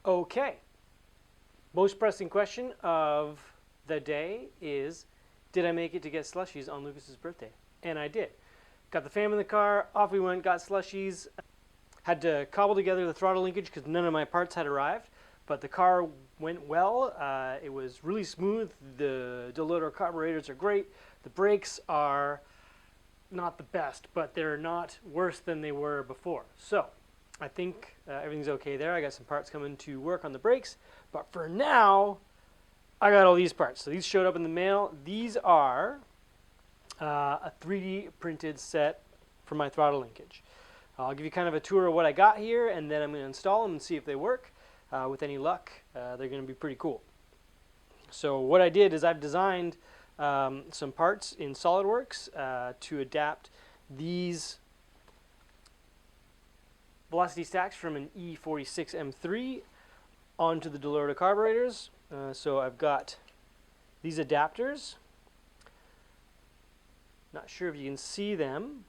Okay. Most pressing question of the day is, did I make it to get slushies on Lucas's birthday? And I did. Got the fam in the car, off we went, got slushies. Had to cobble together the throttle linkage because none of my parts had arrived. But the car went well. It was really smooth. The Dellorto carburetors are great. The brakes are not the best, but they're not worse than they were before. So I think everything's okay there. I got some parts coming to work on the brakes. But for now, I got all these parts. So these showed up in the mail. These are a 3D printed set for my throttle linkage. I'll give you kind of a tour of what I got here, and then I'm going to install them and see if they work. With any luck, they're going to be pretty cool. So what I did is I've designed some parts in SolidWorks to adapt these velocity stacks from an E46 M3 onto the Dellorto carburetors. So I've got these adapters. Not sure if you can see them,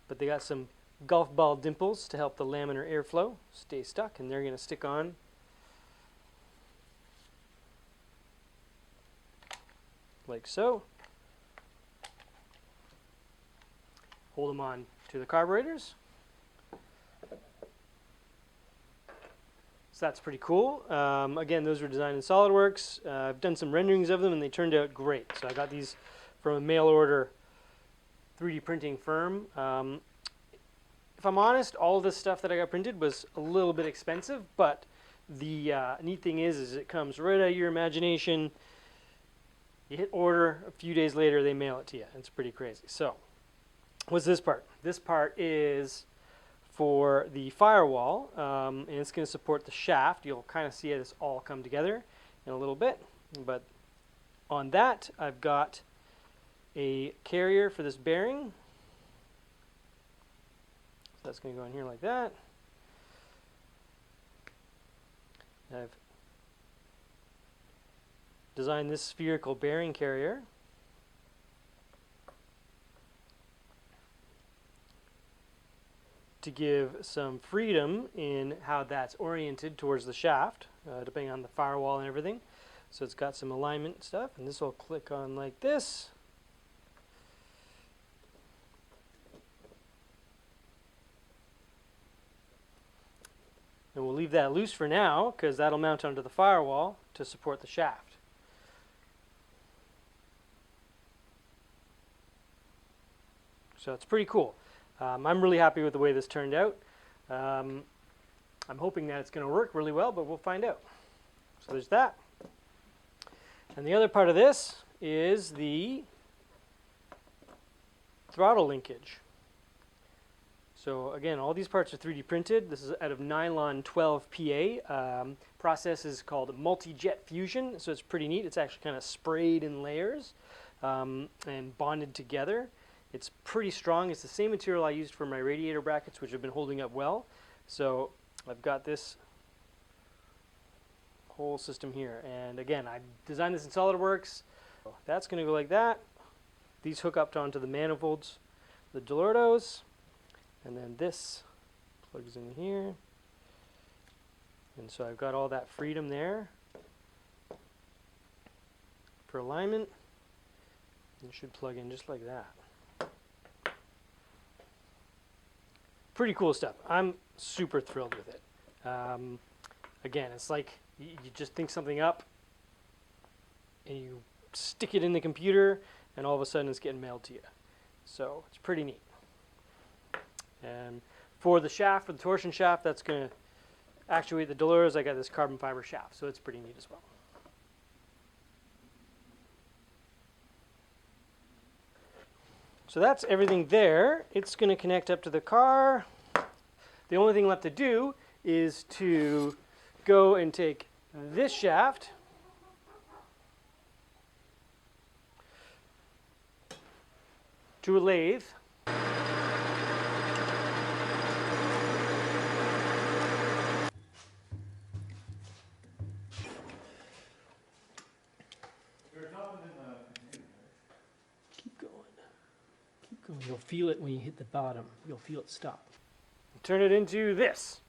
but they got some golf ball dimples to help the laminar airflow stay stuck, and they're going to stick on like so. Hold them on to the carburetors. So that's pretty cool. Again, those were designed in SolidWorks. I've done some renderings of them and they turned out great. So I got these from a mail order 3D printing firm. If I'm honest, all this stuff that I got printed was a little bit expensive, but the neat thing is it comes right out of your imagination. You hit order, a few days later they mail it to you. It's pretty crazy. So what's this part? This part is for the Firewall, and it's going to support the shaft. You'll kind of see this all come together in a little bit, but on that I've got a carrier for this bearing. So that's going to go in here like that. I've designed this spherical bearing carrier. To give some freedom in how that's oriented towards the shaft, depending on the firewall and everything. So it's got some alignment stuff, and this will click on like this. And we'll leave that loose for now, because that'll mount onto the firewall to support the shaft. So it's pretty cool. I'm really happy with the way this turned out. I'm hoping that it's going to work really well, but we'll find out. So there's that. And the other part of this is the throttle linkage. So again, all these parts are 3D printed. This is out of nylon 12 PA. Process is called multi-jet fusion, so it's pretty neat. It's actually kind of sprayed in layers and bonded together. It's pretty strong. It's the same material I used for my radiator brackets, which have been holding up well. So I've got this whole system here. And again, I designed this in SolidWorks. That's going to go like that. These hook up onto the manifolds, the Dellortos. And then this plugs in here. And so I've got all that freedom there for alignment. It should plug in just like that. Pretty cool stuff. I'm super thrilled with it. Again, it's like you just think something up and you stick it in the computer and all of a sudden it's getting mailed to you. So it's pretty neat. And for the shaft, for the torsion shaft, that's going to actuate the Dellortos. I got this carbon fiber shaft, so it's pretty neat as well. So that's everything there. It's going to connect up to the car. The only thing left to do is to go and take this shaft to a lathe. Keep going. Keep going. You'll feel it when you hit the bottom. You'll feel it stop. Turn it into this.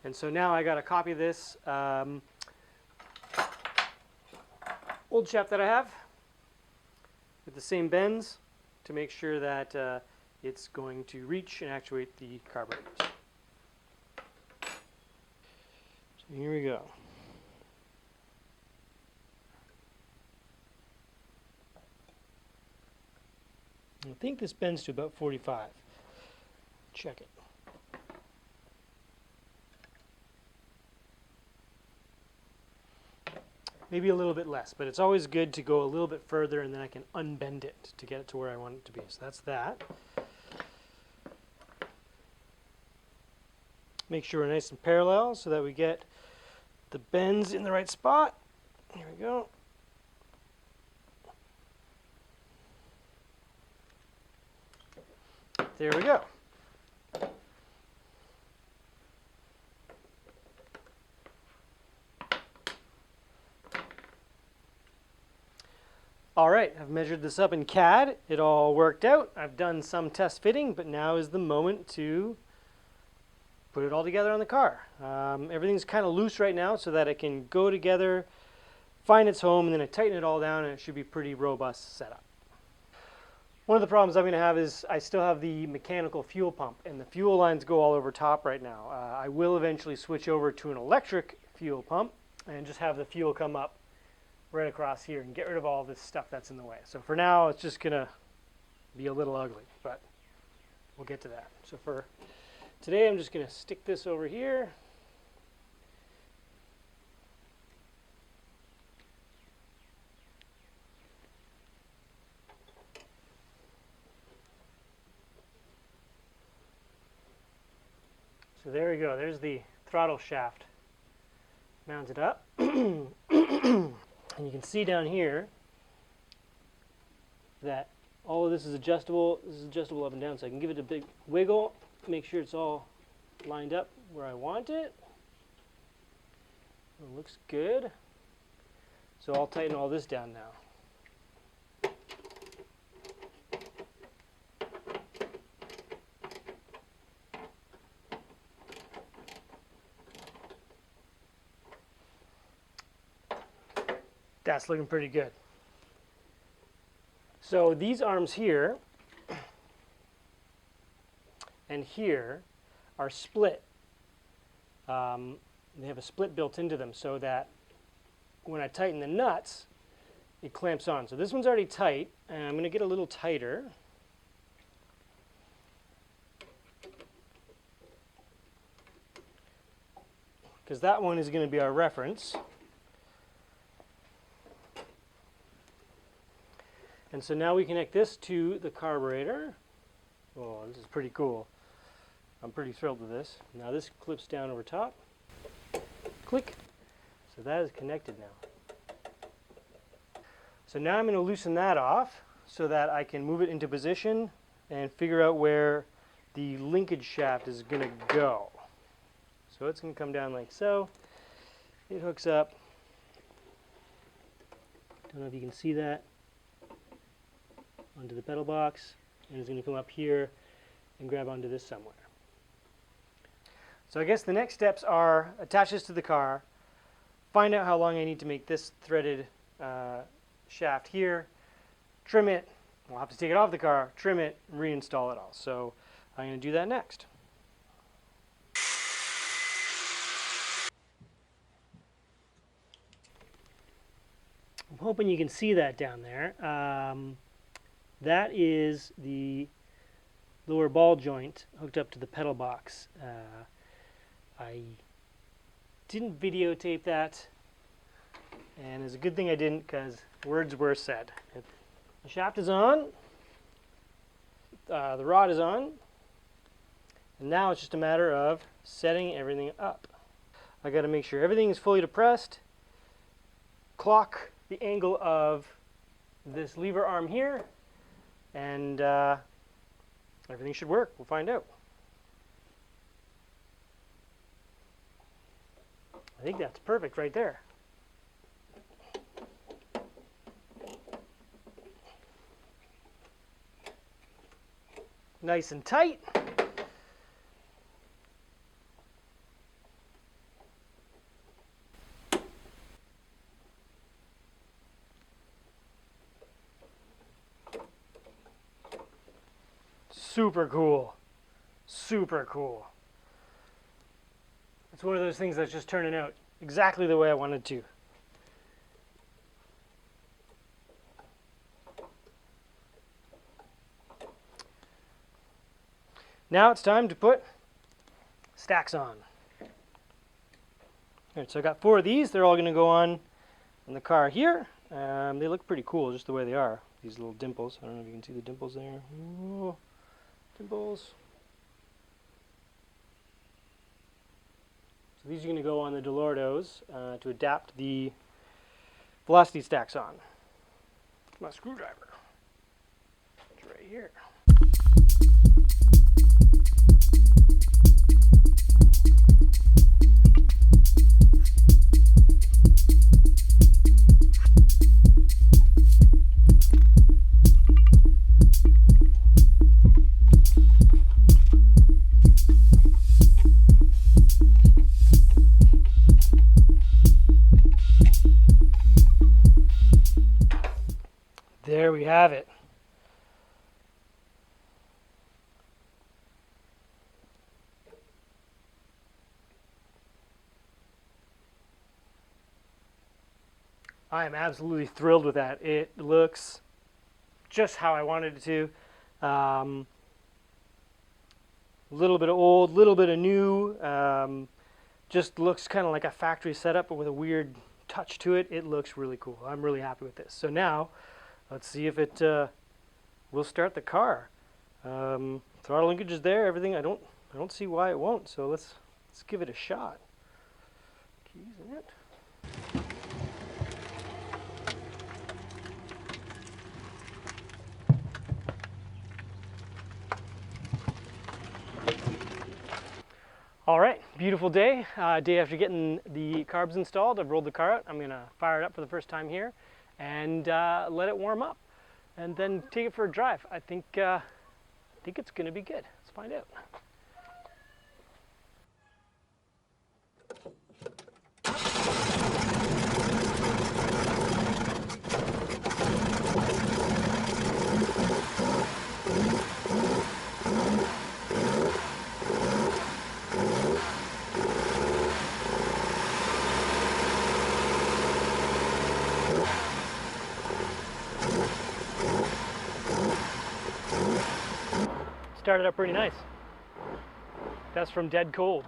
And so now I got a copy of this old shaft that I have with the same bends to make sure that it's going to reach and actuate the carburetors. So here we go. I think this bends to about 45. Check it. Maybe a little bit less, but it's always good to go a little bit further and then I can unbend it to get it to where I want it to be. So that's that. Make sure we're nice and parallel so that we get the bends in the right spot. Here we go. There we go. All right, I've measured this up in CAD. It all worked out. I've done some test fitting, but now is the moment to put it all together on the car. Everything's kind of loose right now so that it can go together, find its home, and then I tighten it all down and it should be pretty robust setup. One of the problems I'm going to have is I still have the mechanical fuel pump and the fuel lines go all over top right now. I will eventually switch over to an electric fuel pump and just have the fuel come up right across here and get rid of all this stuff that's in the way. So for now it's just going to be a little ugly, but we'll get to that. So for today I'm just going to stick this over here. So there we go, there's the throttle shaft mounted up. And you can see down here that all of this is adjustable. This is adjustable up and down, so I can give it a big wiggle, make sure it's all lined up where I want it. It looks good. So I'll tighten all this down now. That's looking pretty good. So these arms here and here are split. They have a split built into them so that when I tighten the nuts, it clamps on. So this one's already tight, and I'm going to get a little tighter. Because that one is going to be our reference. And so now we connect this to the carburetor. Oh, this is pretty cool. I'm pretty thrilled with this. Now this clips down over top. Click. So that is connected now. So now I'm going to loosen that off so that I can move it into position and figure out where the linkage shaft is going to go. So it's going to come down like so. It hooks up. Don't know if you can see that. Onto the pedal box, and it's going to come up here and grab onto this somewhere. So I guess the next steps are attach this to the car, find out how long I need to make this threaded shaft here, trim it. We'll have to take it off the car, trim it, reinstall it all. So I'm going to do that next. I'm hoping you can see that down there. That is the lower ball joint hooked up to the pedal box. I didn't videotape that, and it's a good thing I didn't because words were said. The shaft is on, the rod is on, and now it's just a matter of setting everything up. I got to make sure everything is fully depressed, clock the angle of this lever arm here, and everything should work. We'll find out. I think that's perfect right there. Nice and tight. super cool. Super cool. It's one of those things that's just turning out exactly the way I wanted to. Now it's time to put stacks on. All right, so I got 4 of these. They're all going to go on in the car here. They look pretty cool just the way they are. These little dimples. I don't know if you can see the dimples there. Ooh, dimples. So these are going to go on the Dellortos to adapt the velocity stacks on. My screwdriver. It's right here. There we have it. I am absolutely thrilled with that. It looks just how I wanted it to. A little bit of old, little bit of new. Just looks kind of like a factory setup, but with a weird touch to it. It looks really cool. I'm really happy with this. So now, let's see if it will start the car. Throttle linkage is there. Everything. I don't see why it won't. So let's give it a shot. Keys in it. All right, beautiful day. Day after getting the carbs installed, I've rolled the car out. I'm gonna fire it up for the first time here and let it warm up and then take it for a drive. I think it's gonna be good. Let's find out. Started up pretty nice. That's from dead cold.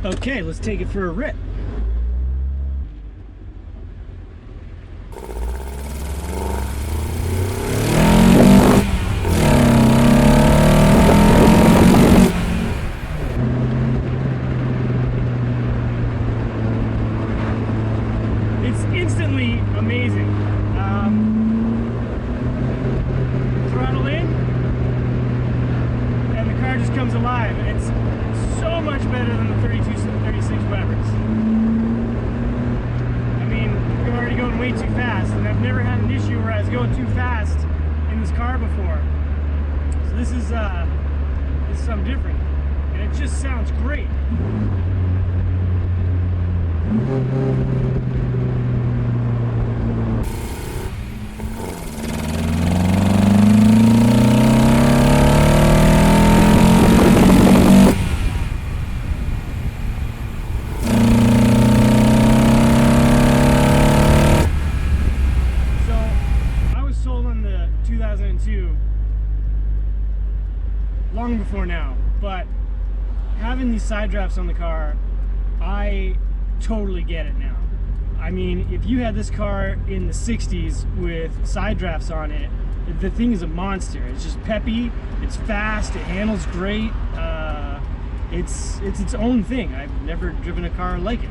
Okay, let's take it for a rip. It's instantly amazing. Throttle in, and the car just comes alive. It's so much better than the 36 Webers. I mean, you're already going way too fast, and I've never had an issue where I was going too fast in this car before. So this is something different, and it just sounds great. Long before now, but having these side drafts on the car, I totally get it now. I mean, if you had this car in the 60s with side drafts on it, the thing is a monster. It's just peppy, it's fast, it handles great. It's its own thing. I've never driven a car like it.